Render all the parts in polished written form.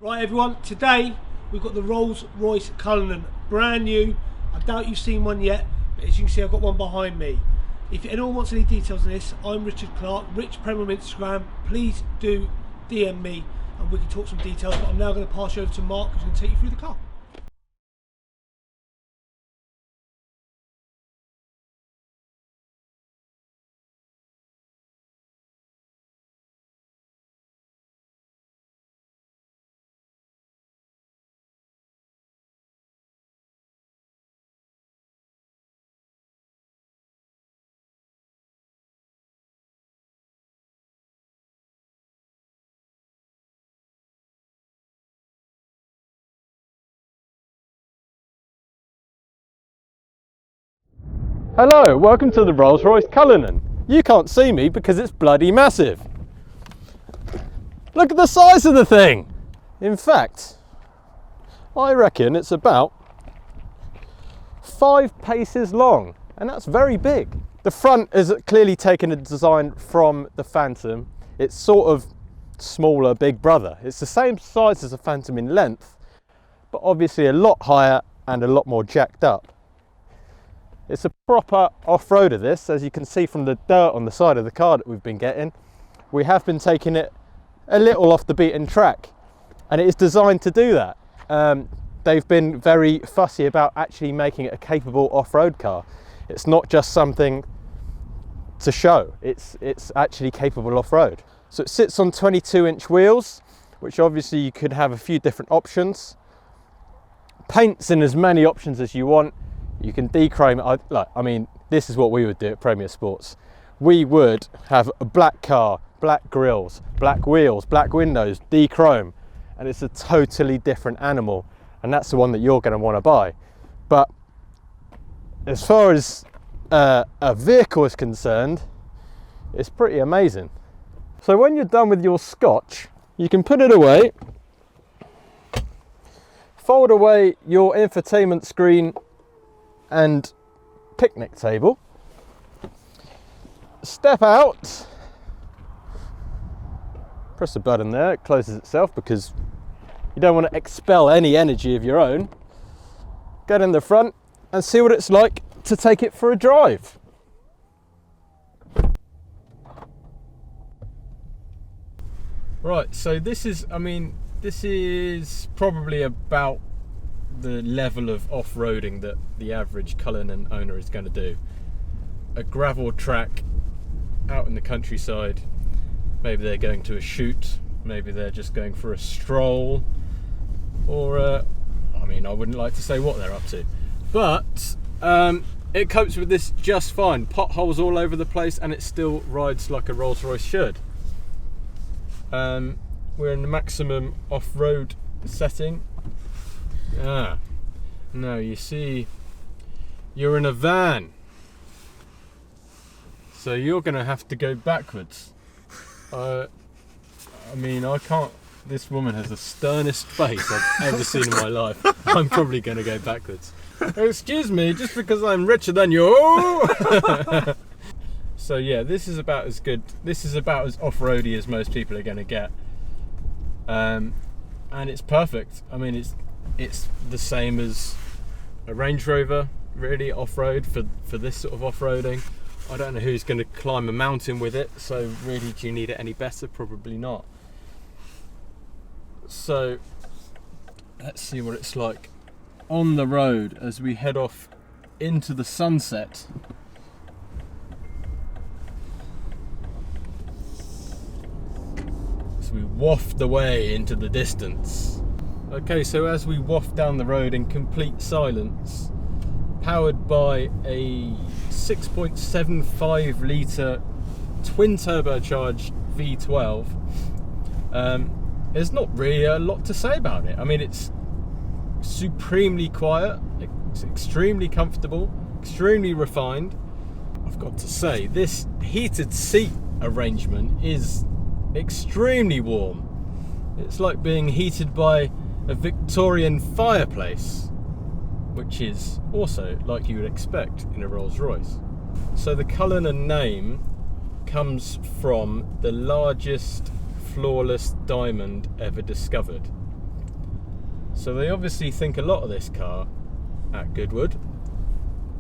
Right everyone, today we've got the Rolls-Royce Cullinan, brand new. I doubt you've seen one yet, but as you can see I've got one behind me. If anyone wants any details on this, I'm Richard Clark, Rich Prem on Instagram. Please do DM me and we can talk some details, but I'm now going to pass you over to Mark who's going to take you through the car. Hello, welcome to the Rolls-Royce Cullinan. You can't see me because it's bloody massive. Look at the size of the thing. In fact, I reckon it's about 5 paces long, and that's very big. The front is clearly taken a design from the Phantom. It's sort of smaller big brother. It's the same size as the Phantom in length, but obviously a lot higher and a lot more jacked up. It's a proper off-roader this, as you can see from the dirt on the side of the car that we've been getting. We have been taking it a little off the beaten track, and it is designed to do that. They've been very fussy about actually making it a capable off-road car. It's not just something to show, it's actually capable off-road. So it sits on 22-inch wheels, which obviously you could have a few different options. Paints in as many options as you want. You can dechrome it. I mean, this is what we would do at Premier Sports. We would have a black car, black grills, black wheels, black windows, dechrome, and it's a totally different animal. And that's the one that you're going to want to buy. But as far as a vehicle is concerned, it's pretty amazing. So when you're done with your scotch, you can put it away, fold away your infotainment screen and picnic table, step out, press the button there, it closes itself because you don't want to expel any energy of your own. Get in the front and see what it's like to take it for a drive. Right, so this is probably about the level of off-roading that the average Cullinan owner is going to do. A gravel track out in the countryside, maybe they're going to a shoot, maybe they're just going for a stroll, or I wouldn't like to say what they're up to, but it copes with this just fine. Potholes all over the place and it still rides like a Rolls-Royce should. We're in the maximum off-road setting. No, you see, you're in a van, so you're going to have to go backwards. I can't. This woman has the sternest face I've ever seen in my life. I'm probably going to go backwards. Excuse me, just because I'm richer than you. So yeah, this is about as good. This is about as off-roady as most people are going to get, and it's perfect. I mean, it's the same as a Range Rover, really, off-road for this sort of off-roading. I don't know who's going to climb a mountain with it, so really, do you need it any better? Probably not. So let's see what it's like on the road as we head off into the sunset. So we waft away into the distance. Okay, so as we waft down the road in complete silence, powered by a 6.75 litre twin turbocharged V12, there's not really a lot to say about it. I mean, it's supremely quiet, it's extremely comfortable, extremely refined. I've got to say, this heated seat arrangement is extremely warm. It's like being heated by a Victorian fireplace, which is also like you would expect in a Rolls-Royce. So the Cullinan name comes from the largest flawless diamond ever discovered. So they obviously think a lot of this car at Goodwood,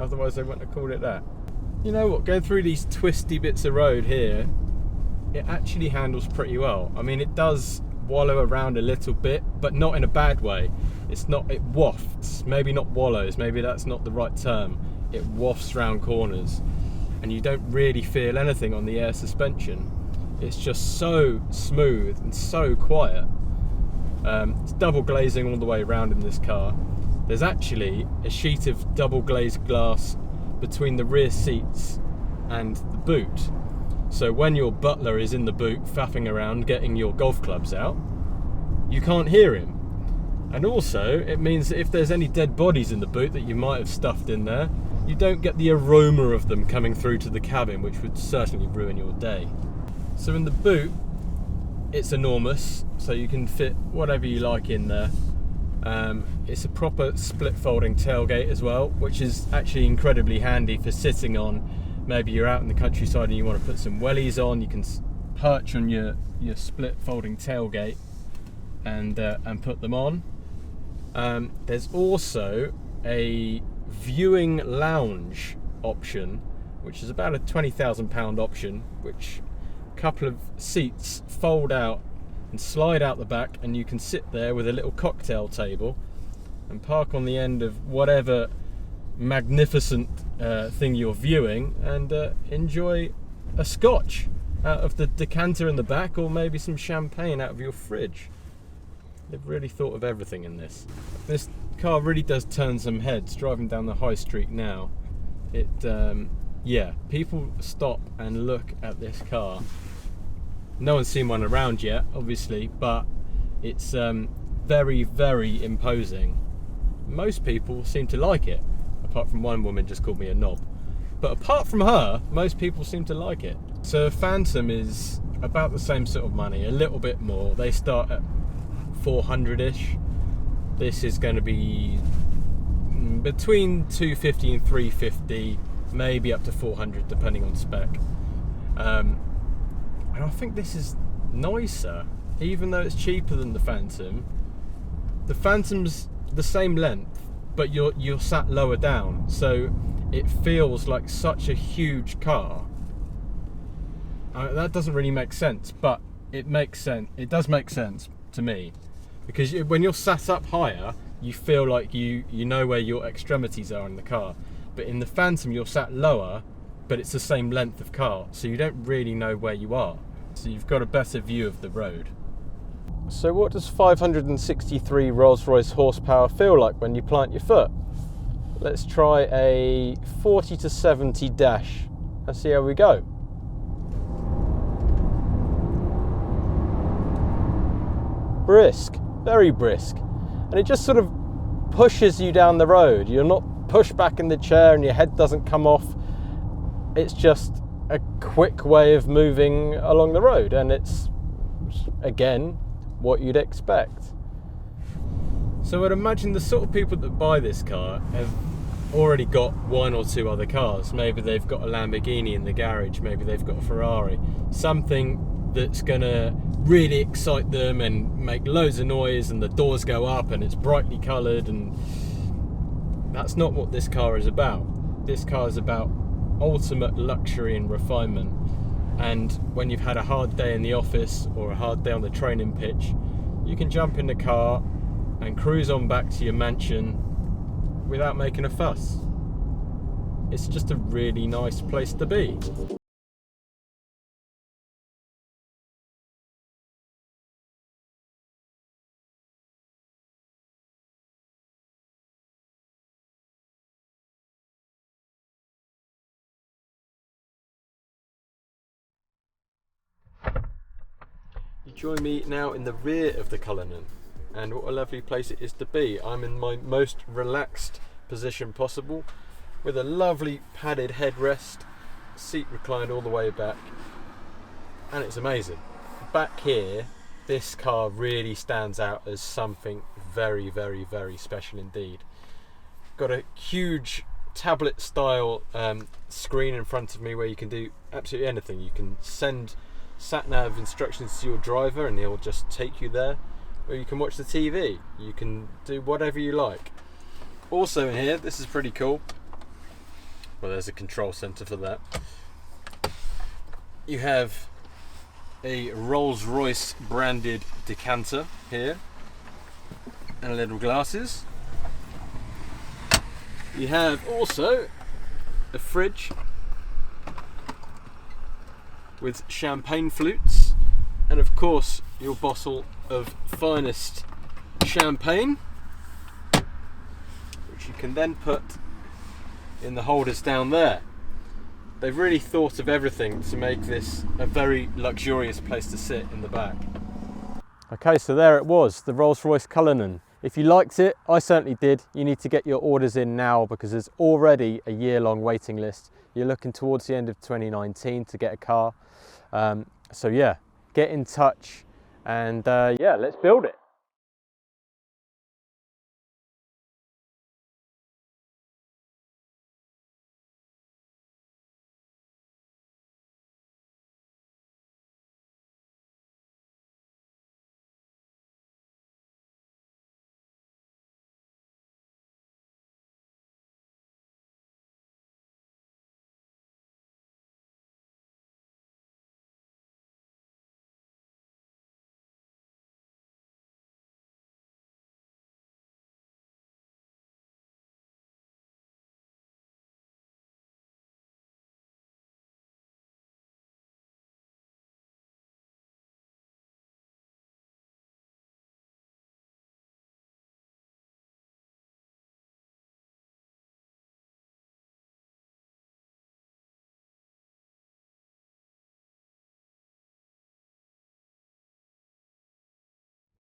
otherwise they wouldn't have called it that. You know what, going through these twisty bits of road here, it actually handles pretty well. I mean, it does wallow around a little bit, but not in a bad way. It wafts, maybe not wallows, maybe that's not the right term. It wafts round corners and you don't really feel anything on the air suspension. It's just so smooth and so quiet. It's double glazing all the way around in this car. There's actually a sheet of double glazed glass between the rear seats and the boot. So when your butler is in the boot faffing around getting your golf clubs out, you can't hear him. And also it means that if there's any dead bodies in the boot that you might have stuffed in there, you don't get the aroma of them coming through to the cabin, which would certainly ruin your day. So in the boot, it's enormous, so you can fit whatever you like in there. It's a proper split folding tailgate as well, which is actually incredibly handy for sitting on. Maybe you're out in the countryside and you want to put some wellies on, you can perch on your split folding tailgate and put them on. There's also a viewing lounge option, which is about a £20,000 option, which a couple of seats fold out and slide out the back, and you can sit there with a little cocktail table and park on the end of whatever magnificent thing you're viewing and enjoy a scotch out of the decanter in the back, or maybe some champagne out of your fridge. They've really thought of everything in this. This car really does turn some heads driving down the high street now. Yeah, people stop and look at this car. No one's seen one around yet, obviously, but it's very, very imposing. Most people seem to like it, apart from one woman just called me a knob. But apart from her, most people seem to like it. So a Phantom is about the same sort of money, a little bit more. They start at 400-ish. This is going to be between 250 and 350, maybe up to 400 depending on spec. And I think this is nicer, even though it's cheaper than the Phantom. The Phantom's the same length, but you're sat lower down, so it feels like such a huge car. That doesn't really make sense, but it makes sense. It does make sense to me, because when you're sat up higher, you feel like you know where your extremities are in the car. But in the Phantom, you're sat lower, but it's the same length of car, so you don't really know where you are. So you've got a better view of the road. So what does 563 Rolls-Royce horsepower feel like when you plant your foot? Let's try a 40 to 70 dash and see how we go. Brisk, very brisk. And it just sort of pushes you down the road. You're not pushed back in the chair and your head doesn't come off. It's just a quick way of moving along the road, and it's, again, what you'd expect. So I'd imagine the sort of people that buy this car have already got one or two other cars. Maybe they've got a Lamborghini in the garage, maybe they've got a Ferrari, something that's gonna really excite them and make loads of noise and the doors go up and it's brightly coloured, and that's not what this car is about. This car is about ultimate luxury and refinement. And when you've had a hard day in the office or a hard day on the training pitch, you can jump in the car and cruise on back to your mansion without making a fuss. It's just a really nice place to be. You join me now in the rear of the Cullinan, and what a lovely place it is to be. I'm in my most relaxed position possible, with a lovely padded headrest, seat reclined all the way back, and it's amazing. Back here, this car really stands out as something very, very, very special indeed. Got a huge tablet style screen in front of me where you can do absolutely anything. You can send sat-nav instructions to your driver and he'll just take you there. or you can watch the TV. You can do whatever you like. Also in here, this is pretty cool. Well, there's a control center for that. You have a Rolls-Royce branded decanter here and little glasses. You have also a fridge with champagne flutes and of course your bottle of finest champagne, which you can then put in the holders down there. They've really thought of everything to make this a very luxurious place to sit in the back. Okay, so there it was, the Rolls-Royce Cullinan. If you liked it, I certainly did. You need to get your orders in now because there's already a year-long waiting list. You're looking towards the end of 2019 to get a car. So yeah, get in touch and yeah, let's build it.